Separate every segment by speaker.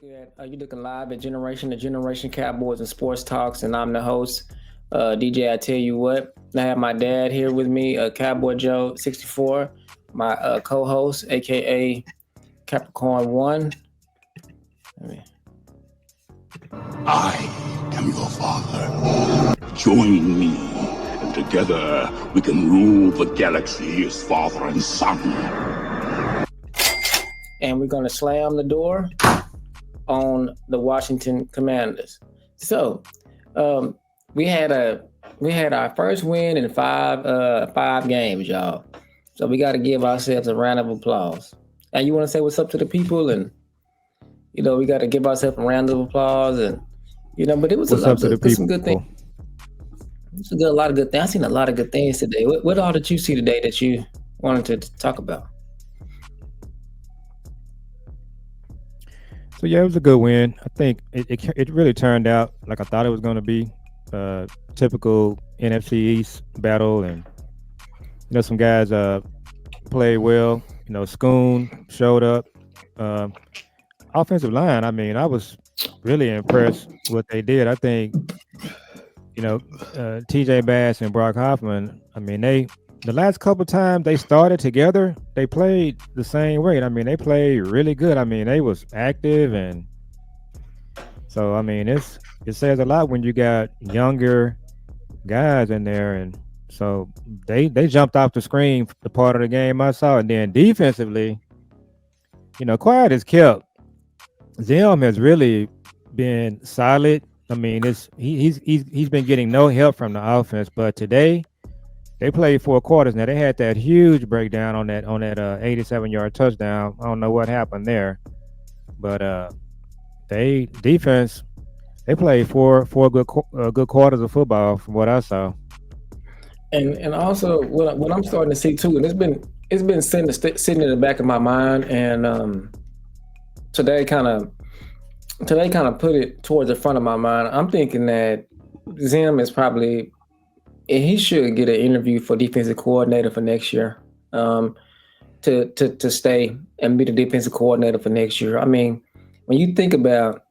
Speaker 1: you're looking live at the Generation Cowboys and Sports Talks, and I'm the host, DJ. I tell you what, I have my dad here with me, Cowboy Joe 64, my co-host, aka Capricorn One. I mean,
Speaker 2: I am your father. Join me, and together we can rule the galaxy as father and son.
Speaker 1: and we're gonna slam the door on the Washington Commanders. So, um, we had a we had our first win in five games, y'all. So we got to give ourselves a round of applause. And you want to say what's up to the people, and we got to give ourselves a round of applause, and but it was
Speaker 3: What's up to the
Speaker 1: there's some
Speaker 3: people?
Speaker 1: good things. It's a lot of good things. I seen a lot of good things today. What all did you see today that you wanted to talk about?
Speaker 3: So yeah, it was a good win. I think it really turned out like I thought it was going to be. Typical NFC East battle, and some guys played well. Schoon showed up. Uh, Offensive line. I mean, I was really impressed with what they did. I think T.J. Bass and Brock Hoffman. I mean, the last couple times they started together, they played the same way. I mean, they played really good. I mean, they was active, and so I mean, it says a lot when you got younger guys in there, and so they jumped off the screen for the part of the game I saw, and then defensively, quiet is kept. Zim has really been solid. I mean, he's been getting no help from the offense, but today they played 4 quarters. Now they had that huge breakdown on that 87-yard touchdown. I don't know what happened there, but they played four good quarters of football from what I saw.
Speaker 1: And also what I'm starting to see too, and it's been sitting in the back of my mind, and today kind of put it towards the front of my mind. I'm thinking that Zim is probably he should get an interview for defensive coordinator for next year, to stay and be the defensive coordinator for next year. I mean, when you think about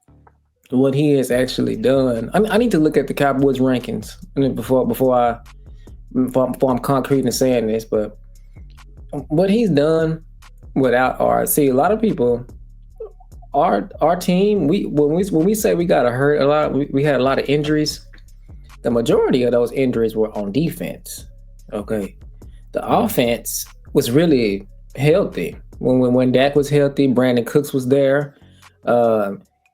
Speaker 1: what he has actually done, I need to look at the Cowboys rankings before I'm concrete in saying this, but what he's done without RC, a lot of people, our team, when we say we got hurt a lot, we had a lot of injuries. The majority of those injuries were on defense. Okay, the offense was really healthy when Dak was healthy. Brandon Cooks was there.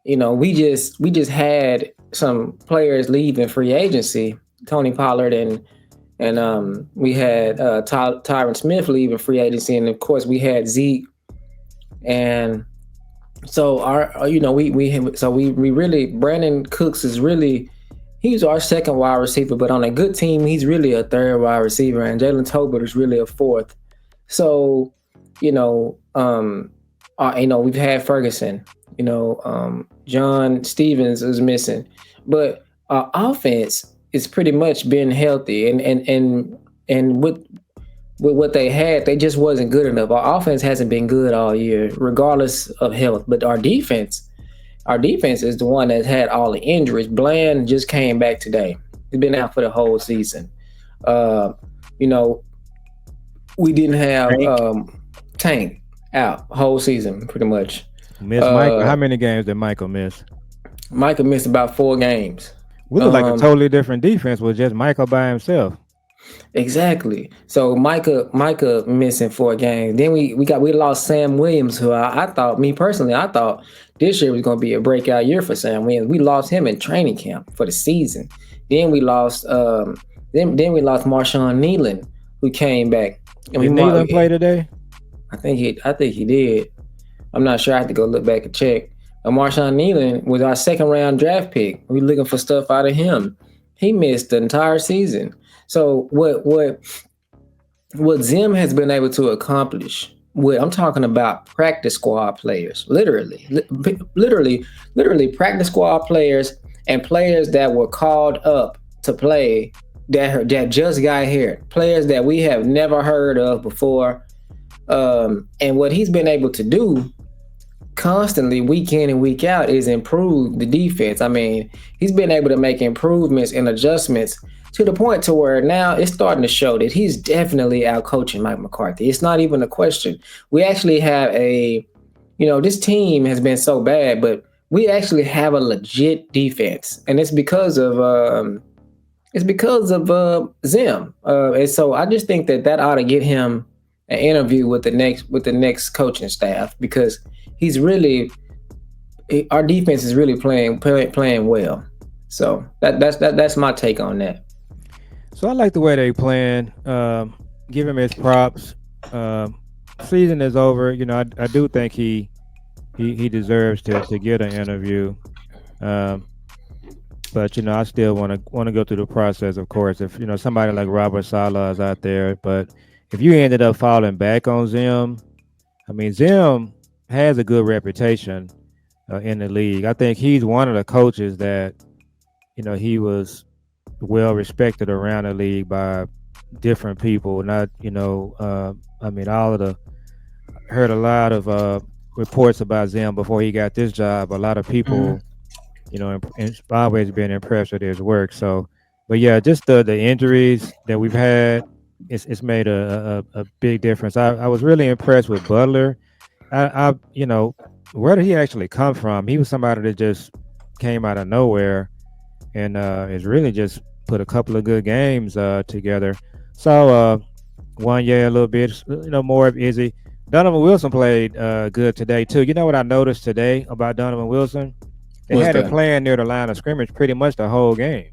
Speaker 1: We just had some players leave in free agency. Tony Pollard and we had Tyron Smith leaving free agency, and of course we had Zeke. And so we really, Brandon Cooks is really, he's our second wide receiver, but on a good team he's really a third wide receiver, and Jalen Tolbert is really a fourth. So we've had Ferguson. John Stevens is missing, but our offense is pretty much been healthy, and with what they had, they just wasn't good enough. Our offense hasn't been good all year, regardless of health. But our defense is the one that had all the injuries. Bland just came back today. He's been out for the whole season. We didn't have Tank out whole season pretty much.
Speaker 3: Miss Michael. How many games did Michael miss?
Speaker 1: Michael missed about 4 games.
Speaker 3: We look like a totally different defense with just Michael by himself.
Speaker 1: Exactly. So Micah missing 4 games. Then we lost Sam Williams, who I thought this year was going to be a breakout year for Sam Williams. We lost him in training camp for the season. Then we lost then we lost Marshawn Nealon, who came back.
Speaker 3: Did Nealon play today?
Speaker 1: I think he did. I'm not sure. I have to go look back and check. Marshawn Nealon was our second round draft pick. We looking for stuff out of him. He missed the entire season. So what Zim has been able to accomplish, I'm talking about practice squad players, literally practice squad players, and players that were called up to play that just got here, players that we have never heard of before. And what he's been able to do constantly week in and week out is improve the defense. I mean, he's been able to make improvements and adjustments to the point to where now it's starting to show that he's definitely out coaching Mike McCarthy. It's not even a question. We actually have this team has been so bad, but we actually have a legit defense, and it's because of Zim. And so I just think that ought to get him an interview with the next coaching staff because he's really our defense is really playing well. So that's my take on that.
Speaker 3: So I like the way they playing. Give him his props. Um, Season is over. I do think he deserves to get an interview. Um, but I still want to go through the process. Of course, if somebody like Robert Sala is out there, but if you ended up falling back on Zim, I mean Zim has a good reputation in the league. I think he's one of the coaches that he was well respected around the league by different people. Not I mean all of the heard a lot of reports about Zim before he got this job. A lot of
Speaker 1: Mhm.
Speaker 3: people always been impressed with his work. So, but yeah, just the injuries that we've had, it's made a big difference. I was really impressed with Butler. Where did he actually come from? He was somebody that just came out of nowhere and has really just put a couple of good games together. So one year a little bit, more of Izzy. Donovan Wilson played good today too. You know what I noticed today about Donovan Wilson? They
Speaker 1: What's
Speaker 3: had him
Speaker 1: that?
Speaker 3: playing near the line of scrimmage pretty much the whole game,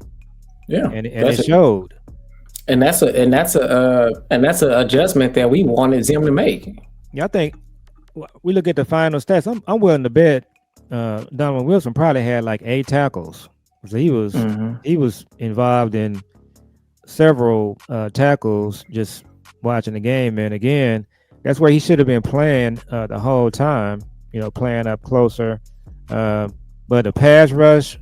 Speaker 1: Yeah,
Speaker 3: and
Speaker 1: that's
Speaker 3: it
Speaker 1: it.
Speaker 3: showed.
Speaker 1: And that's a adjustment that we wanted Zim to make.
Speaker 3: Yeah, I think we look at the final stats. I'm willing to bet Donovan Wilson probably had like 8 tackles. So
Speaker 1: Hmm.
Speaker 3: he was involved in several tackles just watching the game. And again, that's where he should have been playing the whole time. Playing up closer. Uh, but the pass rush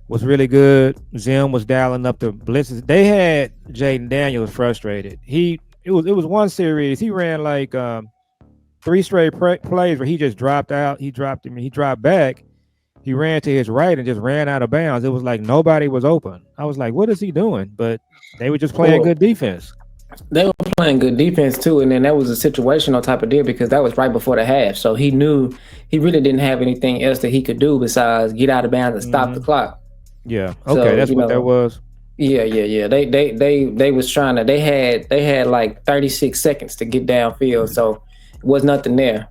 Speaker 3: was really good. Zim was dialing up the blitzes. They had Jaden Daniels frustrated. It was one series. He ran like three straight plays where he just dropped out. He dropped him. He dropped back. He ran to his right and just ran out of bounds. It was like nobody was open. I was like, what is he doing? But they were just playing
Speaker 1: Well,
Speaker 3: good defense.
Speaker 1: they were playing good defense too, and then that was a situational type of deal because that was right before the half. So he knew he really didn't have anything else that he could do besides get out of bounds and stop the
Speaker 3: Hmm.
Speaker 1: clock.
Speaker 3: Yeah. Okay,
Speaker 1: So
Speaker 3: that's what that was.
Speaker 1: yeah, yeah, yeah. They was trying to. They had like 36 seconds to get downfield, so it was nothing there.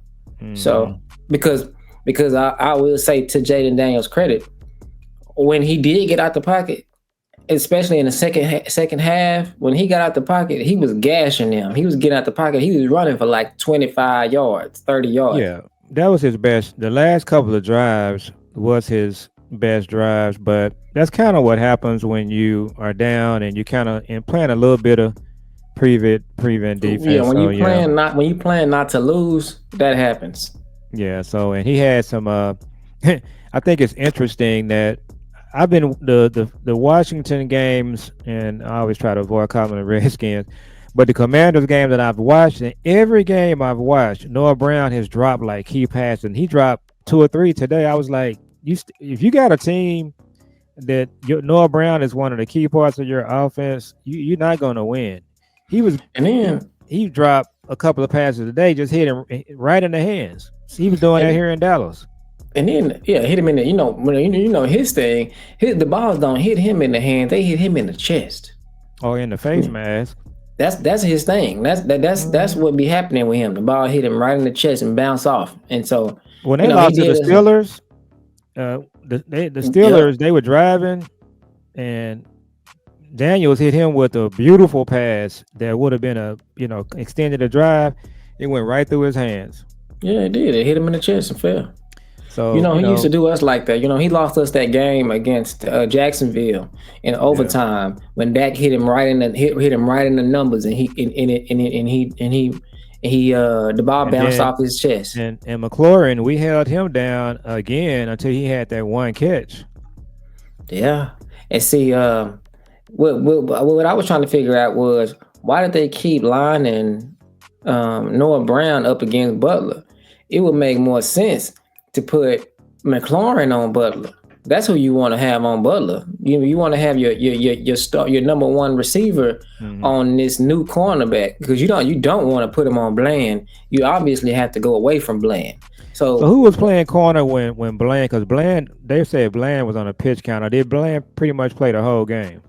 Speaker 1: So
Speaker 3: Hmm.
Speaker 1: because because I will say to Jaden Daniels' credit, when he did get out the pocket, especially in the second half, when he got out the pocket, he was gashing them. He was getting out the pocket. He was running for like 25 yards, 30 yards.
Speaker 3: Yeah, that was his best. The last couple of drives was his best drives, but that's kind of what happens when you are down and you kind of and playing a little bit of prevent
Speaker 1: Yeah,
Speaker 3: defense. So yeah,
Speaker 1: when you plan not to lose, that happens.
Speaker 3: yeah. So and he had some. I think it's interesting that I've been the Washington games, and I always try to avoid calling them the Redskins. But the Commanders game that I've watched, and every game I've watched, Noah Brown has dropped like key passes, and he dropped two or three today. I was like, if you got a team that Noah Brown is one of the key parts of your offense, you're not going to win. He was
Speaker 1: And then
Speaker 3: he dropped a couple of passes today, just hit him right in the hands. He was doing that
Speaker 1: and
Speaker 3: here in Dallas.
Speaker 1: yeah, hit him in the his thing. The balls don't hit him in the hand; they hit him in the chest.
Speaker 3: Or in the face mask.
Speaker 1: That's his thing. That's
Speaker 3: Mhm.
Speaker 1: what be happening with him. The ball hit him right in the chest and bounce off. And so,
Speaker 3: When they
Speaker 1: he
Speaker 3: lost to the
Speaker 1: did.
Speaker 3: Steelers, the
Speaker 1: Yep.
Speaker 3: Steelers they were driving, and Daniels hit him with a beautiful pass that would have been a extended a drive. It went right through his hands.
Speaker 1: Yeah, it did. It hit him in the chest and fell.
Speaker 3: So
Speaker 1: He used to do us like that. He lost us that game against Jacksonville in
Speaker 3: yeah,
Speaker 1: overtime when Dak hit him right in the numbers, and the ball
Speaker 3: and
Speaker 1: bounced
Speaker 3: then
Speaker 1: off his chest.
Speaker 3: and McLaurin, we held him down again until he had that one catch.
Speaker 1: Yeah, and see, what I was trying to figure out was why did they keep lining Noah Brown up against Butler? it would make more sense to put McLaurin on Butler. That's who you want to have on Butler. You want to have your number one receiver
Speaker 3: Hmm.
Speaker 1: on this new cornerback because you don't want to put him on Bland. You obviously have to go away from Bland.
Speaker 3: So
Speaker 1: So
Speaker 3: who was playing corner when Bland? Because Bland, they said Bland was on a pitch counter. Did Bland pretty much play the whole game?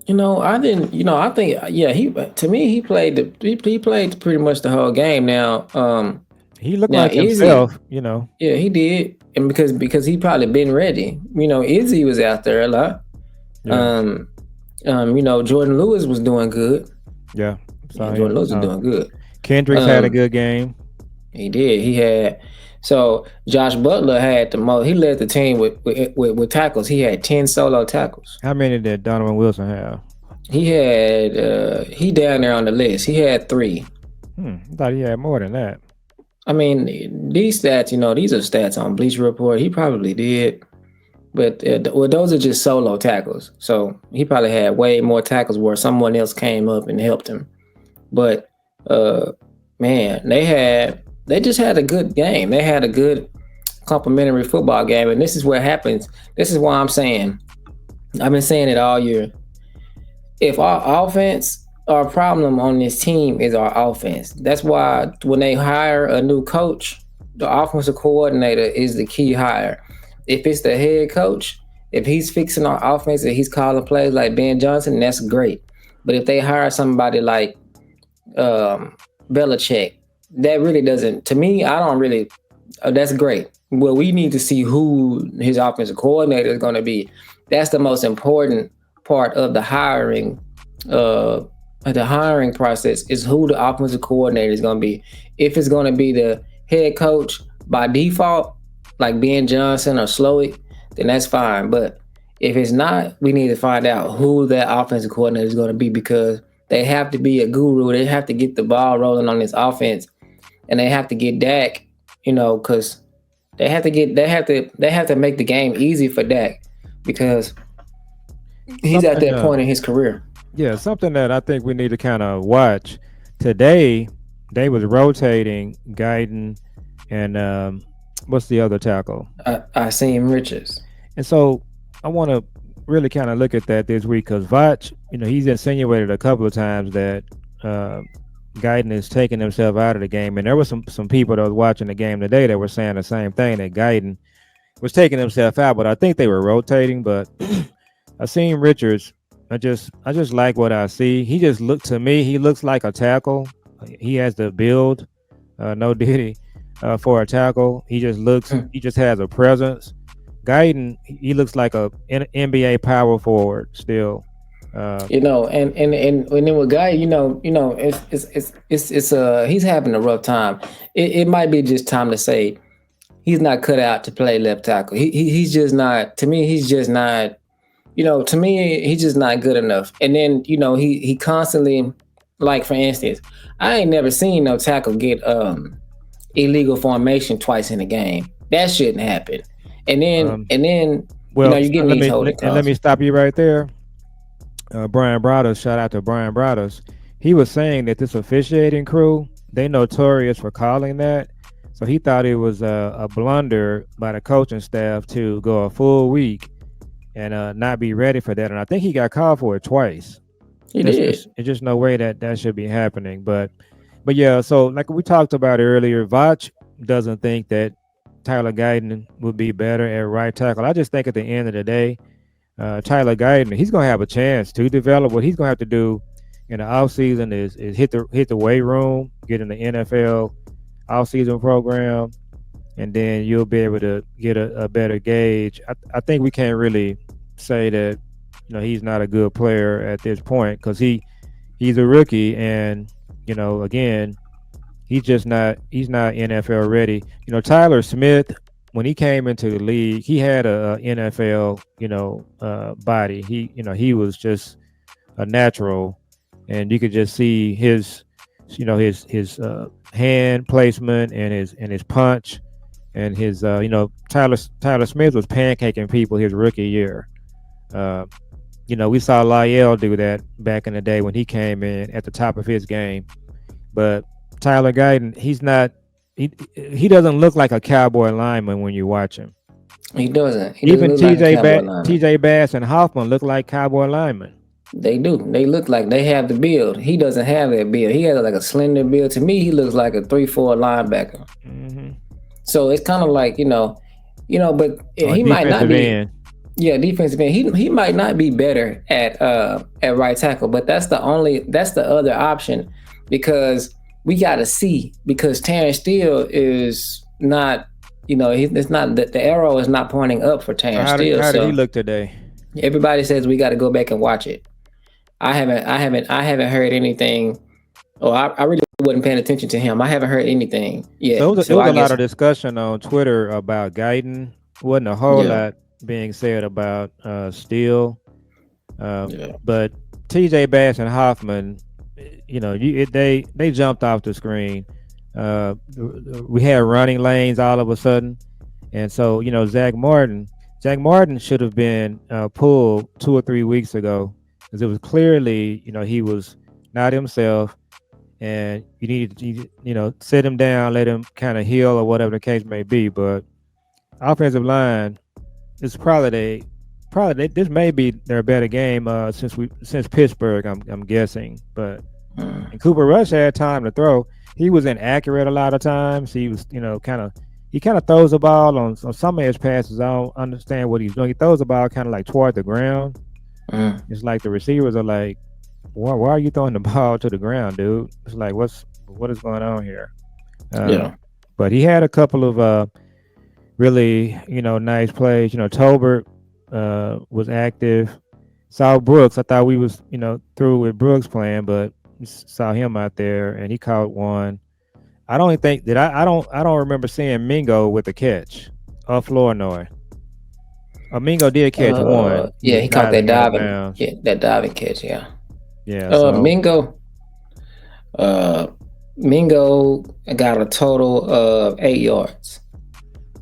Speaker 1: I didn't. I think yeah. He to me he played pretty much the whole game.
Speaker 3: He looked
Speaker 1: Now
Speaker 3: like
Speaker 1: Izzy,
Speaker 3: himself.
Speaker 1: yeah, he did, and because he probably been ready. Izzy was out there a lot.
Speaker 3: Yeah,
Speaker 1: Um, Jordan Lewis was doing good.
Speaker 3: yeah.
Speaker 1: Yeah,
Speaker 3: Saw
Speaker 1: Jordan
Speaker 3: him.
Speaker 1: Lewis was doing good.
Speaker 3: Kendricks had a
Speaker 1: Um,
Speaker 3: good game.
Speaker 1: he did. He had so Josh Butler had the most. He led the team with tackles. He had 10 solo tackles.
Speaker 3: How many did Donovan Wilson have?
Speaker 1: He down there on the list. He had three.
Speaker 3: I thought he had more than that.
Speaker 1: I mean, these stats, these are stats on Bleacher Report. He probably did, but those are just solo tackles. So he probably had way more tackles where someone else came up and helped him. But uh, man, they just had a good game. They had a good complimentary football game, and this is what happens. This is why I'm saying I've been saying it all year. If our offense, our problem on this team is our offense. That's why when they hire a new coach, the offensive coordinator is the key hire. If it's the head coach, if he's fixing our offense and he's calling plays like Ben Johnson, that's great. But if they hire somebody like Belichick, that really doesn't. To me, I don't really. That's great. Well, we need to see who his offensive coordinator is going to be. That's the most important part of uh, the hiring process is who the offensive coordinator is going to be. If it's going to be the head coach by default, like Ben Johnson or Slowick, then that's fine. But if it's not, we need to find out who that offensive coordinator is going to be because they have to be a guru. They have to get the ball rolling on this offense, and they have to get Dak. Because they have to make the game easy for Dak because he's at
Speaker 3: Something,
Speaker 1: that point in his career.
Speaker 3: yeah, something that I think we need to kind of watch today. They was rotating Guyton and what's the other tackle?
Speaker 1: I seen Richards.
Speaker 3: And so I want to really kind of look at that this week because Vach, he's insinuated a couple of times that uh, Guyton is taking himself out of the game, and there were some people that was watching the game today that were saying the same thing that Guyton was taking himself out, but I think they were rotating. But I seen Richards. I just like what I see. He just looked to me. He looks like a tackle. He has the build, no diddy, for a tackle. He just looks.
Speaker 1: Hmm.
Speaker 3: He just has a presence. Guyton, he looks like a NBA power forward still.
Speaker 1: And then with Guy, it's he's having a rough time. It might be just time to say he's not cut out to play left tackle. He's just not. To me, he's just not. To me, he's just not good enough. And then he constantly, like for instance, I ain't never seen no tackle get illegal formation twice in a game. That shouldn't happen. And then
Speaker 3: Well,
Speaker 1: you're getting
Speaker 3: let
Speaker 1: these
Speaker 3: me
Speaker 1: holding
Speaker 3: and let
Speaker 1: calls.
Speaker 3: me stop you right there. Brian Brothers, shout out to Brian Brothers. He was saying that this officiating crew, they notorious for calling that. So he thought it was a blunder by the coaching staff to go a full week and not be ready for that. And I think he got called for it twice.
Speaker 1: He
Speaker 3: It's just no way that should be happening. But yeah, so like we talked about earlier, Vach doesn't think that Tyler Guyton would be better at right tackle. I just think at the end of the day, Tyler Guyton, he's gonna have a chance to develop. What he's gonna have to do in the offseason is hit the weight room, get in the NFL offseason program, and then you'll be able to get a better gauge. I think we can't really say that he's not a good player at this point because he's a rookie, and again, he's not NFL ready. Tyler Smith, when he came into the league, he had a NFL body. He was just a natural, and you could just see his hand placement and his punch and his Tyler Smith was pancaking people his rookie year. We saw Lyell do that back in the day when he came in at the top of his game. But Tyler Guyton, he's not he doesn't look like a Cowboy lineman when you watch him.
Speaker 1: He doesn't. He doesn't
Speaker 3: Even
Speaker 1: look like a Cowboy lineman.
Speaker 3: TJ Bass and Hoffman look like Cowboy linemen.
Speaker 1: They do. They look like they have the build. He doesn't have that build. He has like a slender build. To me, he looks like a 3-4 linebacker.
Speaker 3: Mm-hmm.
Speaker 1: So it's kind of like but
Speaker 3: Or
Speaker 1: he might not
Speaker 3: defensive
Speaker 1: be.
Speaker 3: end.
Speaker 1: Yeah, defensive end. He might not be better at right tackle, but that's the other option because we got to see because Terrence Steele is not. It's not that the arrow is not pointing up for
Speaker 3: So
Speaker 1: Terrence Steele.
Speaker 3: how did he
Speaker 1: So
Speaker 3: look today?
Speaker 1: everybody says we got to go back and watch it. I haven't heard anything. Oh, I really wasn't paying attention to him. I haven't heard anything yet.
Speaker 3: So it
Speaker 1: So
Speaker 3: was
Speaker 1: I
Speaker 3: a lot
Speaker 1: guess
Speaker 3: of discussion on Twitter about Guyton. Wasn't a whole
Speaker 1: yeah,
Speaker 3: lot being said about Steele.
Speaker 1: yeah,
Speaker 3: But TJ Bass and Hoffman, they jumped off the screen. We had running lanes all of a sudden, and so Zach Martin should have been pulled 2 or 3 weeks ago because it was clearly he was not himself, and you needed to sit him down, let him kind of heal or whatever the case may be. But offensive line is this may be their better game since Pittsburgh. I'm guessing, but and Cooper Rush had time to throw. He was inaccurate a lot of times. He was he kind of throws the ball on some of his passes. I don't understand what he's doing. He throws the ball kind of like toward the ground. It's like the receivers are like, why are you throwing the ball to the ground, dude? It's like what is going on here?
Speaker 1: yeah.
Speaker 3: But he had a couple of really nice plays. Tolbert was active. Saw Brooks. I thought we was through with Brooks playing, but saw him out there and he caught one. I don't think that I don't remember seeing Mingo with a catch off Flournoy. Mingo did catch one. He
Speaker 1: Yeah,
Speaker 3: was
Speaker 1: he caught that
Speaker 3: diving out of
Speaker 1: diving.
Speaker 3: bounds.
Speaker 1: Yeah, that diving catch. Yeah.
Speaker 3: Yeah. So
Speaker 1: Mingo. Uh, Mingo got a total of 8 yards.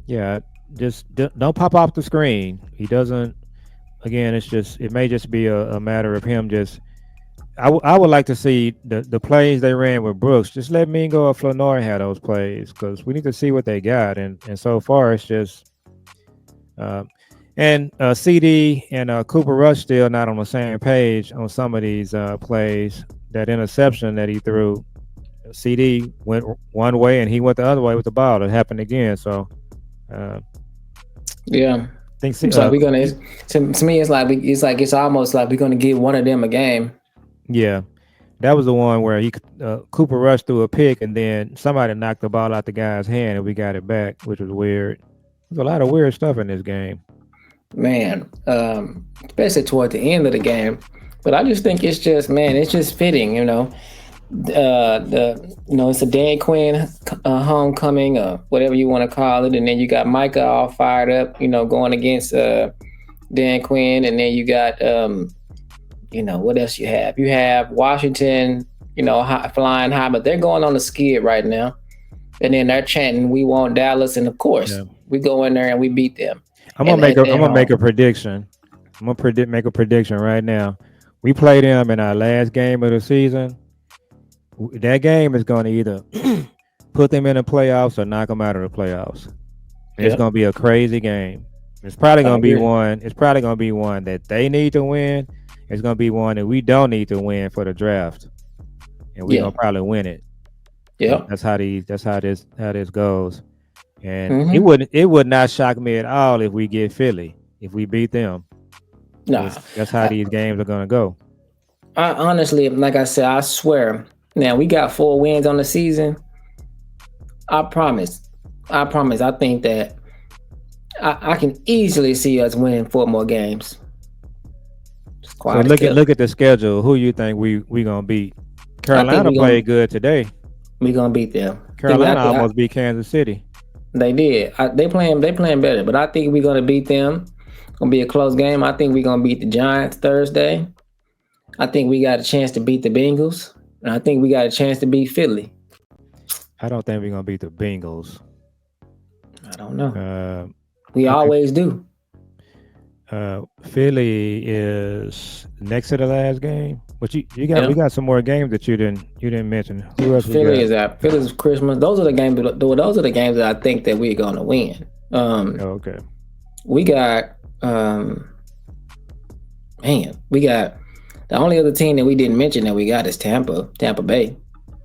Speaker 3: yeah, just don't pop off the screen. He doesn't. Again, it may just be a matter of him just. I would like to see the plays they ran with Brooks. Just let Mingo or Flournoy have those plays because we need to see what they got. And so far, it's just and CD and Cooper Rush still not on the same page on some of these plays. That interception that he threw, CD went one way and he went the other way with the ball. It happened again. So
Speaker 1: Yeah.
Speaker 3: I think
Speaker 1: It's like we're gonna. To me, it's almost like we're gonna give one of them a game.
Speaker 3: yeah. That was the one where Cooper Rush threw a pick and then somebody knocked the ball out the guy's hand and we got it back, which was weird. There's a lot of weird stuff in this game.
Speaker 1: Man, especially toward the end of the game. But I just think it's just fitting, it's a Dan Quinn homecoming or whatever you want to call it, and then you got Micah all fired up, going against Dan Quinn, and then you got what else you have? You have Washington, flying high, but they're going on the skid right now, and then they're chanting, "We want Dallas," and of course, we go in there and we beat them.
Speaker 3: I'm gonna make a prediction. I'm gonna make a prediction right now. We played them in our last game of the season. That game is going to either put them in the playoffs or knock them out of the playoffs. It's going to be a crazy game. It's probably going to be one. It's probably going to be one that they need to win. It's going to be one that we don't need to win for the draft, and we're going to probably win it.
Speaker 1: Yeah,
Speaker 3: that's how this goes. And it would not shock me at all if we get Philly, if we beat them.
Speaker 1: Nah,
Speaker 3: that's how these games are going to go.
Speaker 1: I honestly, like I said, I swear. Now we got 4 wins on the season. I promise. I think that I can easily see us winning 4 more games.
Speaker 3: So look at the schedule. Who you think we gonna beat? Carolina played good today.
Speaker 1: We gonna beat them.
Speaker 3: Carolina almost beat Kansas City.
Speaker 1: They did. They playing better, but I think we're gonna beat them. It's gonna be a close game. I think we're gonna beat the Giants Thursday. I think we got a chance to beat the Bengals, and I think we got a chance to beat Philly.
Speaker 3: I don't think we're gonna beat the Bengals.
Speaker 1: I don't know. We always do.
Speaker 3: Philly is next to the last game. But we
Speaker 1: Yeah.
Speaker 3: got some more games that you didn't mention. Who else we
Speaker 1: Philly
Speaker 3: got?
Speaker 1: is out. Philly's Christmas. Those are the games. Those are the games that I think that we're gonna win.
Speaker 3: Oh, okay.
Speaker 1: We got man. We got the only other team that we didn't mention that we got is Tampa Bay.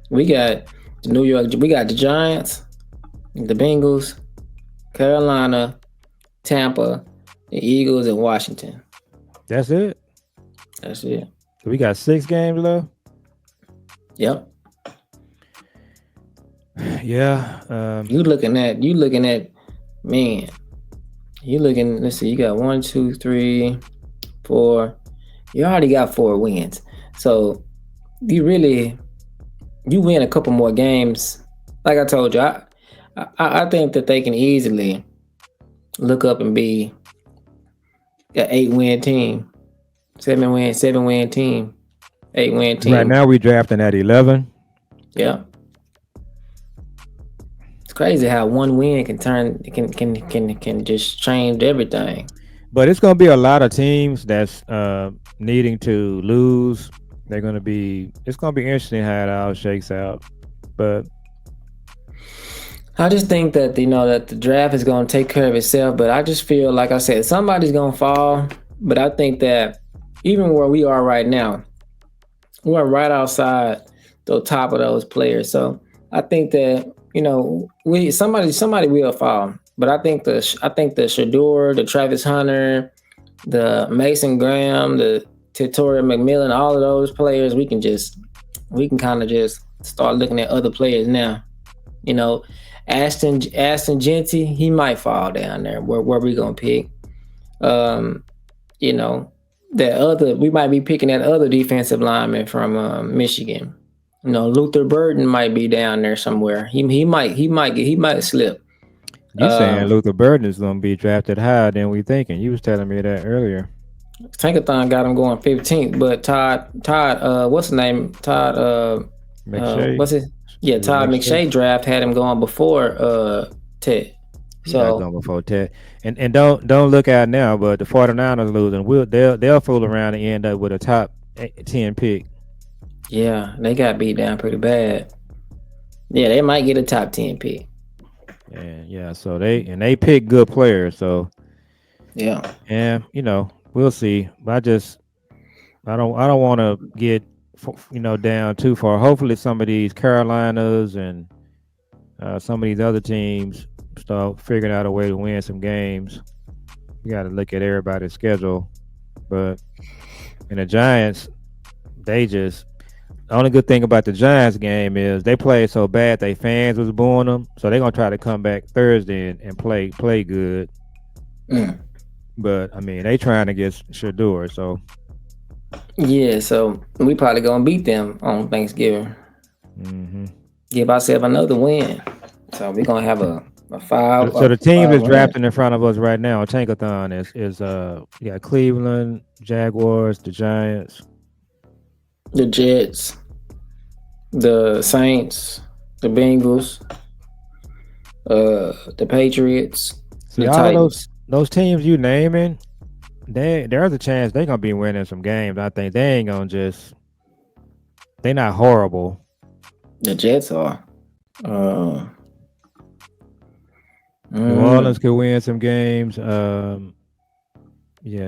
Speaker 1: We got the New York. We got the Giants, the Bengals, Carolina, Tampa, the Eagles, and Washington.
Speaker 3: That's it.
Speaker 1: That's it.
Speaker 3: So we got 6 games left.
Speaker 1: Yep.
Speaker 3: Yeah.
Speaker 1: You looking at man. You looking. Let's see. You got 1, 2, 3, 4. You already got 4 wins. So you really you win a couple more games. Like I told you, I think that they can easily look up and be an 8-win team, 7-win team, 8-win
Speaker 3: Right
Speaker 1: team.
Speaker 3: now we drafting at 11.
Speaker 1: Yeah. It's crazy how one win can just change everything.
Speaker 3: But it's gonna be a lot of teams that's needing to lose. It's gonna be interesting how it all shakes out. But
Speaker 1: I just think that that the draft is going to take care of itself, but I just feel like I said somebody's going to fall. But I think that even where we are right now, we're right outside the top of those players. So I think that we somebody will fall. But I think the Shador, the Travis Hunter, the Mason Graham, the Tatoria McMillan, all of those players, we can kind of just start looking at other players now. You know, Aston Genty, he might fall down there. Where we gonna pick? Um, you know, that other we might be picking that other defensive lineman from Michigan. Luther Burden might be down there somewhere. He might slip.
Speaker 3: you saying
Speaker 1: Um,
Speaker 3: Luther Burden is gonna be drafted higher than we thinking. You was telling me that earlier.
Speaker 1: Tankathon got him going 15th, but Todd, what's his name? Todd,
Speaker 3: McShay.
Speaker 1: what's his? Yeah,
Speaker 3: Was it
Speaker 1: Todd
Speaker 3: McShay?
Speaker 1: McShay draft had him going before Ted.
Speaker 3: He not
Speaker 1: So
Speaker 3: going before Ted. And don't look out now, but the 49ers losing. They'll fool around and end up with a top 10 pick.
Speaker 1: yeah, they got beat down pretty bad. Yeah, they might get a top 10 pick.
Speaker 3: And yeah, so they pick good players. So
Speaker 1: Yeah.
Speaker 3: and we'll see. But I don't want to get down too far. Hopefully some of these Carolinas and some of these other teams start figuring out a way to win some games. We got to look at everybody's schedule. But in the Giants, the only good thing about the Giants game is they played so bad they fans was booing them. So they're gonna try to come back Thursday and play good.
Speaker 1: Mm.
Speaker 3: But I mean they trying to get Shador, so
Speaker 1: Yeah, so we probably gonna beat them on Thanksgiving.
Speaker 3: hmm
Speaker 1: Give ourselves another win. So we're gonna have a five
Speaker 3: so
Speaker 1: a
Speaker 3: the team
Speaker 1: five
Speaker 3: that's
Speaker 1: win.
Speaker 3: drafting in front of us right now, Tankathon is you got Cleveland, Jaguars, the Giants.
Speaker 1: The Jets, the Saints, the Bengals, the Patriots,
Speaker 3: See
Speaker 1: the
Speaker 3: all
Speaker 1: Titans.
Speaker 3: those teams you naming, there's a chance they're gonna be winning some games. I think they ain't gonna they're not horrible.
Speaker 1: The Jets are. Uh,
Speaker 3: New
Speaker 1: mm,
Speaker 3: Orleans could win some games. Yeah,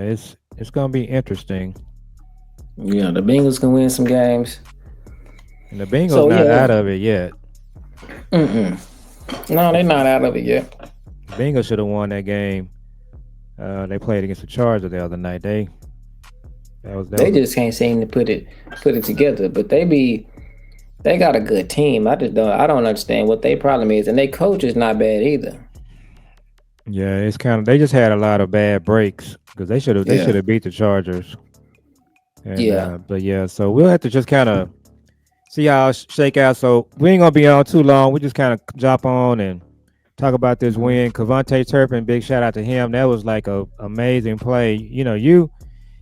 Speaker 3: it's gonna be interesting.
Speaker 1: yeah, the Bengals can win some games.
Speaker 3: And the Bengals
Speaker 1: So
Speaker 3: not
Speaker 1: yeah,
Speaker 3: out of it yet.
Speaker 1: mm-mm. No, they're not out of it yet.
Speaker 3: The Bengals should have won that game. They played against the Chargers the other night. That
Speaker 1: They
Speaker 3: was a
Speaker 1: just can't seem to put it together. But they got a good team. I don't understand what their problem is, and their coach is not bad either.
Speaker 3: yeah. It's kind of they just had a lot of bad breaks because they should
Speaker 1: Yeah,
Speaker 3: have beat the Chargers. And
Speaker 1: yeah.
Speaker 3: but yeah, so we'll have to just kind of see how it shake out. So we ain't gonna be on too long. We just kind of jump on and talk about this
Speaker 1: Mhm.
Speaker 3: win. Cavante Turpin, big shout out to him. That was like a amazing play. You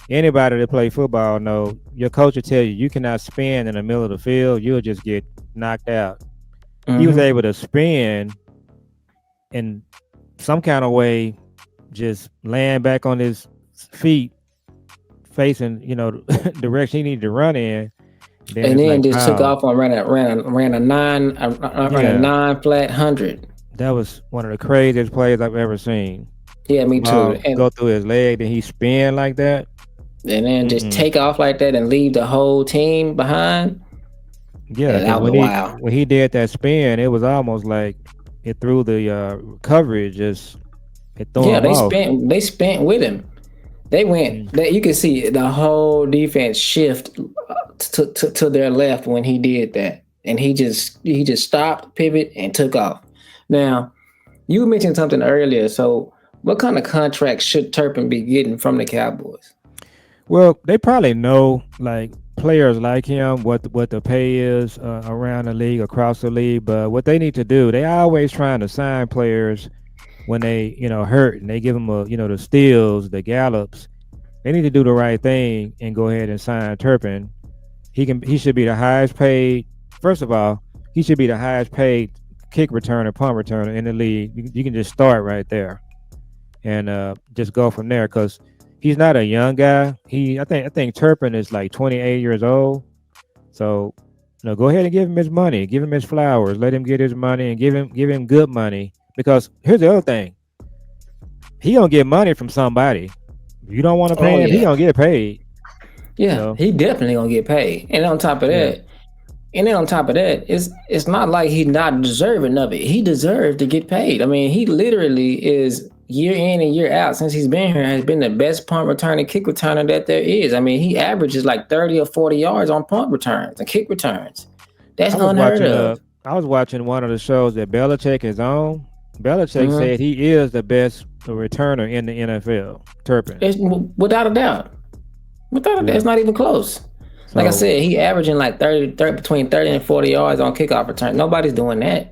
Speaker 3: anybody that play football know your coach will tell you cannot spin in the middle of the field. You'll just get knocked out. He was
Speaker 1: Mhm.
Speaker 3: able to spin in some kind of way, just laying back on his feet facing, direction he needed to run in. Then
Speaker 1: And
Speaker 3: it's
Speaker 1: then
Speaker 3: like,
Speaker 1: just took
Speaker 3: wow,
Speaker 1: off on ran a
Speaker 3: yeah,
Speaker 1: 9 flat 100.
Speaker 3: that was one of the craziest plays I've ever seen.
Speaker 1: Yeah, me too.
Speaker 3: Ball go through his leg, then he spin like that.
Speaker 1: And then just
Speaker 3: Mm-mm.
Speaker 1: take off like that and leave the whole team behind.
Speaker 3: Yeah,
Speaker 1: Yeah,
Speaker 3: because
Speaker 1: that was wild.
Speaker 3: when he did that spin, it was almost like it threw the coverage, just it threw
Speaker 1: Yeah,
Speaker 3: him off.
Speaker 1: they spent with him. They went
Speaker 3: Mm.
Speaker 1: that you can see the whole defense shift to their left when he did that. And he just stopped, pivot, and took off. Now, you mentioned something earlier. So what kind of contract should Turpin be getting from the Cowboys?
Speaker 3: Well, they probably know like players like him what the pay is around the league, across the league. But what they need to do, they always trying to sign players when they hurt, and they give them the steals, the gallops. They need to do the right thing and go ahead and sign Turpin. He should be the highest paid. First of all, he should be the highest paid kick returner, punt returner in the league. You can just start right there and just go from there because he's not a young guy. I think Turpin is like 28 years old. So go ahead and give him his money, give him his flowers, let him get his money, and give him good money. Because here's the other thing, he gonna get money from somebody. If you don't want to
Speaker 1: Oh
Speaker 3: pay him, he
Speaker 1: yeah.
Speaker 3: gonna get paid.
Speaker 1: Yeah,
Speaker 3: So
Speaker 1: he definitely gonna get paid.
Speaker 3: yeah,
Speaker 1: And then on top of that, it's not like he's not deserving of it. He deserves to get paid. I mean, he literally is year in and year out since he's been here has been the best punt returner, kick returner that there is. I mean, he averages like 30 or 40 yards on punt returns and kick returns. That's
Speaker 3: I was
Speaker 1: unheard
Speaker 3: watching
Speaker 1: of.
Speaker 3: one of the shows that Belichick is on. Belichick
Speaker 1: Hmm.
Speaker 3: said he is the best returner in the NFL. Turpin.
Speaker 1: It's without a doubt. Without a doubt,
Speaker 3: Yeah.
Speaker 1: it's not even close. Like I
Speaker 3: So
Speaker 1: said, he averaging like 30 between 30 and 40 yards on kickoff return. Nobody's doing that.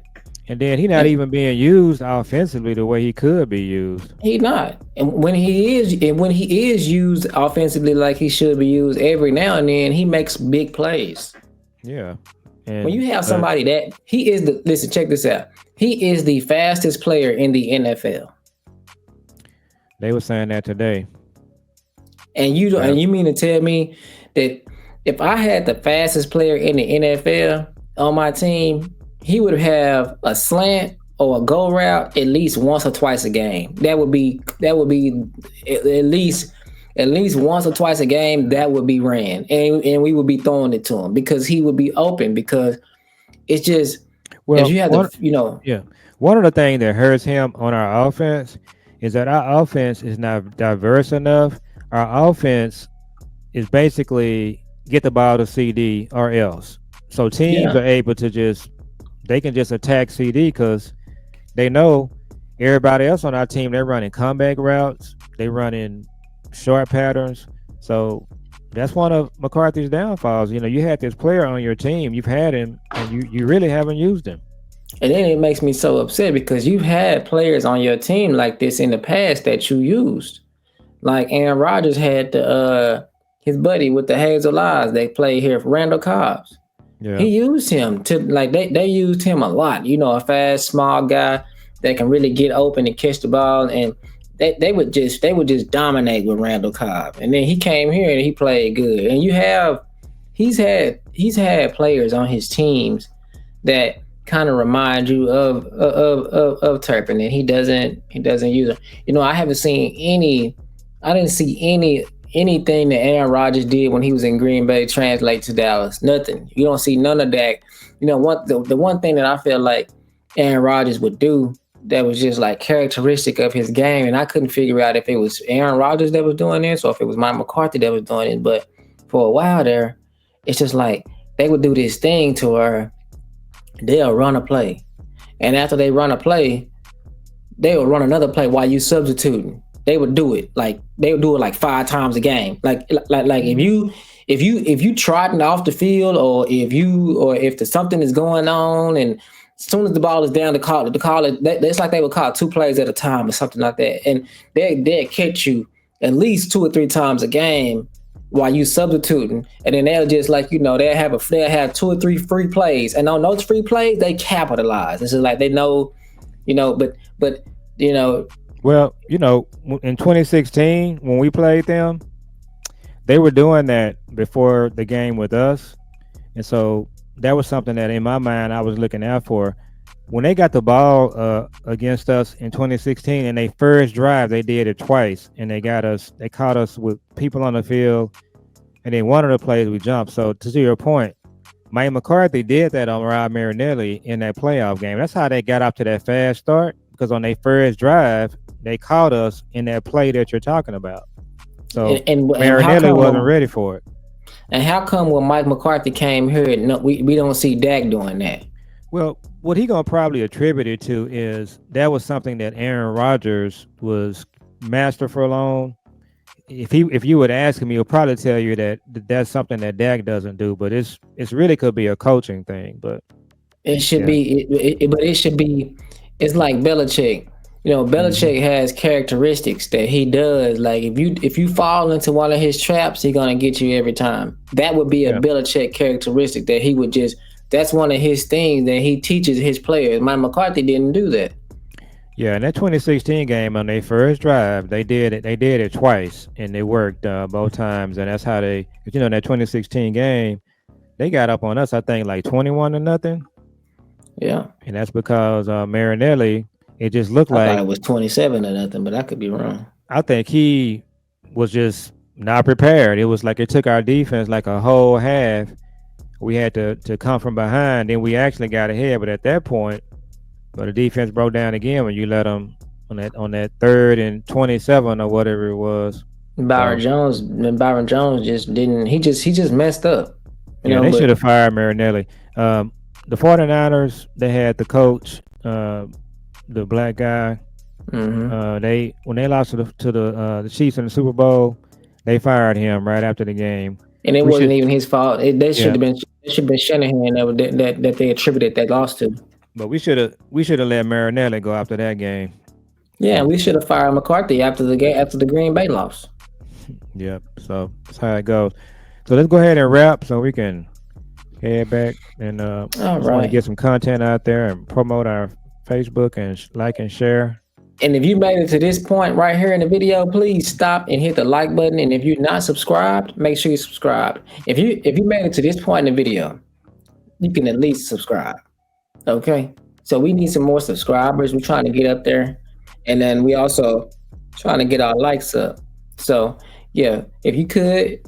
Speaker 3: and then he not
Speaker 1: And
Speaker 3: even being used offensively the way he could be used.
Speaker 1: he not. And when he is used offensively like he should be used every now and then, he makes big plays.
Speaker 3: Yeah.
Speaker 1: When
Speaker 3: And
Speaker 1: you have somebody that he is the listen, check this out. He is the fastest player in the NFL.
Speaker 3: they were saying that today.
Speaker 1: And
Speaker 3: Yep.
Speaker 1: you mean to tell me that if I had the fastest player in the NFL on my team, he would have a slant or a go route at least once or twice a game. That would be at least once or twice a game that would be ran, and we would be throwing it to him because he would be open because it's just if
Speaker 3: Well,
Speaker 1: you have
Speaker 3: one
Speaker 1: the.
Speaker 3: yeah, one of the things that hurts him on our offense is that our offense is not diverse enough. Our offense is basically get the ball to CD or else. So teams
Speaker 1: Yeah.
Speaker 3: are able to they can just attack CD because they know everybody else on our team, they're running comeback routes, they running short patterns. So that's one of McCarthy's downfalls. You had this player on your team, you've had him, and you really haven't used him.
Speaker 1: And then it makes me so upset because you've had players on your team like this in the past that you used. Like Aaron Rodgers had his buddy with the Hazel Eyes they played here for Randall Cobbs.
Speaker 3: Yeah.
Speaker 1: He used him to like they used him a lot. A fast, small guy that can really get open and catch the ball, and they would just dominate with Randall Cobb. And then he came here and he played good. And he's had players on his teams that kind of remind you of Turpin, and he doesn't use them. I haven't seen any. I didn't see anything that Aaron Rodgers did when he was in Green Bay translate to Dallas. Nothing. You don't see none of that. The one thing that I feel like Aaron Rodgers would do that was just like characteristic of his game, and I couldn't figure out if it was Aaron Rodgers that was doing this or if it was Mike McCarthy that was doing it. But for a while there, it's just like they would do this thing to her. They'll run a play, and after they run a play, they will run another play while you substituting. They would do it like 5 times a game. Like if you trotting off the field or if there's something is going on, and as soon as the ball is down, it's like they would call 2 plays at a time or something like that, and they'll catch you at least 2 or 3 times a game while you substituting, and then they'll just they'll have 2 or 3 free plays, and on those free plays they capitalize. It's just like they know, but you know
Speaker 3: Well, in 2016 when we played them, they were doing that before the game with us, and so that was something that in my mind I was looking out for. When they got the ball against us in 2016, and they first drive, they did it twice, and they got us. They caught us with people on the field, and then one of the plays we jumped. So to your point, Mike McCarthy did that on Rob Marinelli in that playoff game. That's how they got off to that fast start, because on their first drive, they caught us in that play that you're talking about. So
Speaker 1: And how
Speaker 3: Marinelli
Speaker 1: come
Speaker 3: wasn't ready for it.
Speaker 1: and how come when Mike McCarthy came here, no, we don't see Dak doing that?
Speaker 3: Well, what he gonna probably attribute it to is that was something that Aaron Rodgers was masterful on. If you would ask him, he'll probably tell you that that's something that Dak doesn't do. But it's really could be a coaching thing. But
Speaker 1: It should
Speaker 3: yeah,
Speaker 1: be, but it should be. It's like Belichick.
Speaker 3: hmm
Speaker 1: Belichick has characteristics that he does. Like if you fall into one of his traps, he's gonna get you every time. That would be a
Speaker 3: yeah,
Speaker 1: Belichick characteristic that he would just. That's one of his things that he teaches his players. Mike McCarthy didn't do that.
Speaker 3: yeah. In that 2016 game on their first drive, they did it. They did it twice, and they worked both times. And that's how they. 'Cause, in that 2016 game, they got up on us. I think like 21-0,
Speaker 1: Yeah,
Speaker 3: and that's because Marinelli. It just looked
Speaker 1: I thought
Speaker 3: like
Speaker 1: it was 27-0, but I could be wrong.
Speaker 3: I think he was just not prepared. It was like it took our defense like a whole half. We had to come from behind, then we actually got ahead. But at that point, but the defense broke down again when you let them on that 3rd and 27 or whatever it was.
Speaker 1: Byron
Speaker 3: So
Speaker 1: Jones, Byron Jones just didn't. He just messed up.
Speaker 3: yeah, they should
Speaker 1: But
Speaker 3: have fired Marinelli. The 49ers, they had the coach, the black guy.
Speaker 1: hmm
Speaker 3: They when they lost to the Chiefs in the Super Bowl, they fired him right after the game.
Speaker 1: and it
Speaker 3: We
Speaker 1: wasn't
Speaker 3: should,
Speaker 1: even his fault. That should
Speaker 3: yeah,
Speaker 1: have been Shanahan that they attributed that loss to.
Speaker 3: but we should have let Marinelli go after that game.
Speaker 1: Yeah,
Speaker 3: So
Speaker 1: we should have fired McCarthy after the game after the Green Bay loss.
Speaker 3: yep. So that's how it goes. So let's go ahead and wrap so we can head back and
Speaker 1: All
Speaker 3: just want to
Speaker 1: right.
Speaker 3: get some content out there and promote our Facebook and like and share.
Speaker 1: And if you made it to this point right here in the video, please stop and hit the like button. And if you're not subscribed, make sure you subscribe. If you made it to this point in the video, you can at least subscribe. Okay. So we need some more subscribers. We're trying to get up there. And then we also trying to get our likes up. So yeah, if you could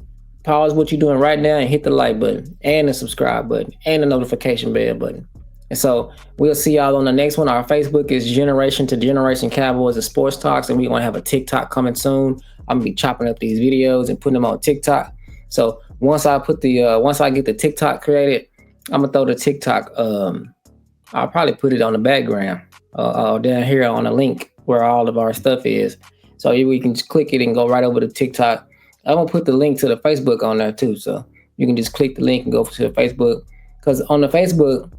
Speaker 1: pause what you're doing right now and hit the like button and the subscribe button and the notification bell button. And so we'll see y'all on the next one. Our Facebook is Generation to Generation Cowboys and Sports Talks, and we're gonna have a TikTok coming soon. I'm gonna be chopping up these videos and putting them on TikTok. So once I get the TikTok created, I'm gonna throw the TikTok. I'll probably put it on the background down here on a link where all of our stuff is. So we can just click it and go right over to TikTok. I'm gonna put the link to the Facebook on there too, so you can just click the link and go to the Facebook. Because on the Facebook,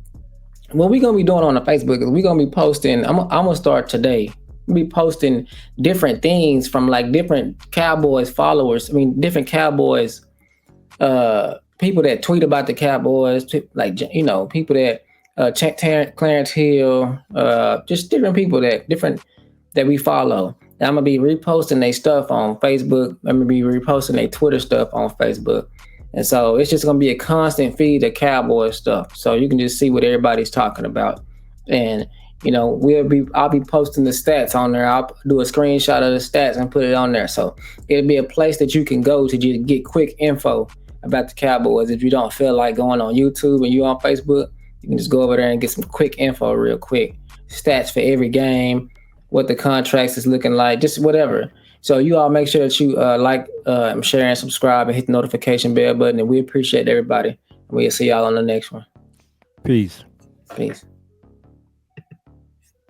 Speaker 1: what we're gonna be doing on the Facebook is we're gonna be posting. I'm gonna start today. We'll be posting different things from like different Cowboys followers. I mean, different Cowboys people that tweet about the Cowboys, like people that Clarence Hill, just different that we follow. And I'm gonna be reposting their stuff on Facebook. I'm gonna be reposting their Twitter stuff on Facebook. And so it's just gonna be a constant feed of Cowboy stuff. So you can just see what everybody's talking about. And I'll be posting the stats on there. I'll do a screenshot of the stats and put it on there. So it'll be a place that you can go to just get quick info about the Cowboys. If you don't feel like going on YouTube and you're on Facebook, you can just go over there and get some quick info real quick. Stats for every game, what the contracts is looking like, just whatever. So you all make sure that you share, and subscribe, and hit the notification bell button. And we appreciate everybody. We'll see y'all on the next one.
Speaker 3: Peace.
Speaker 1: Peace.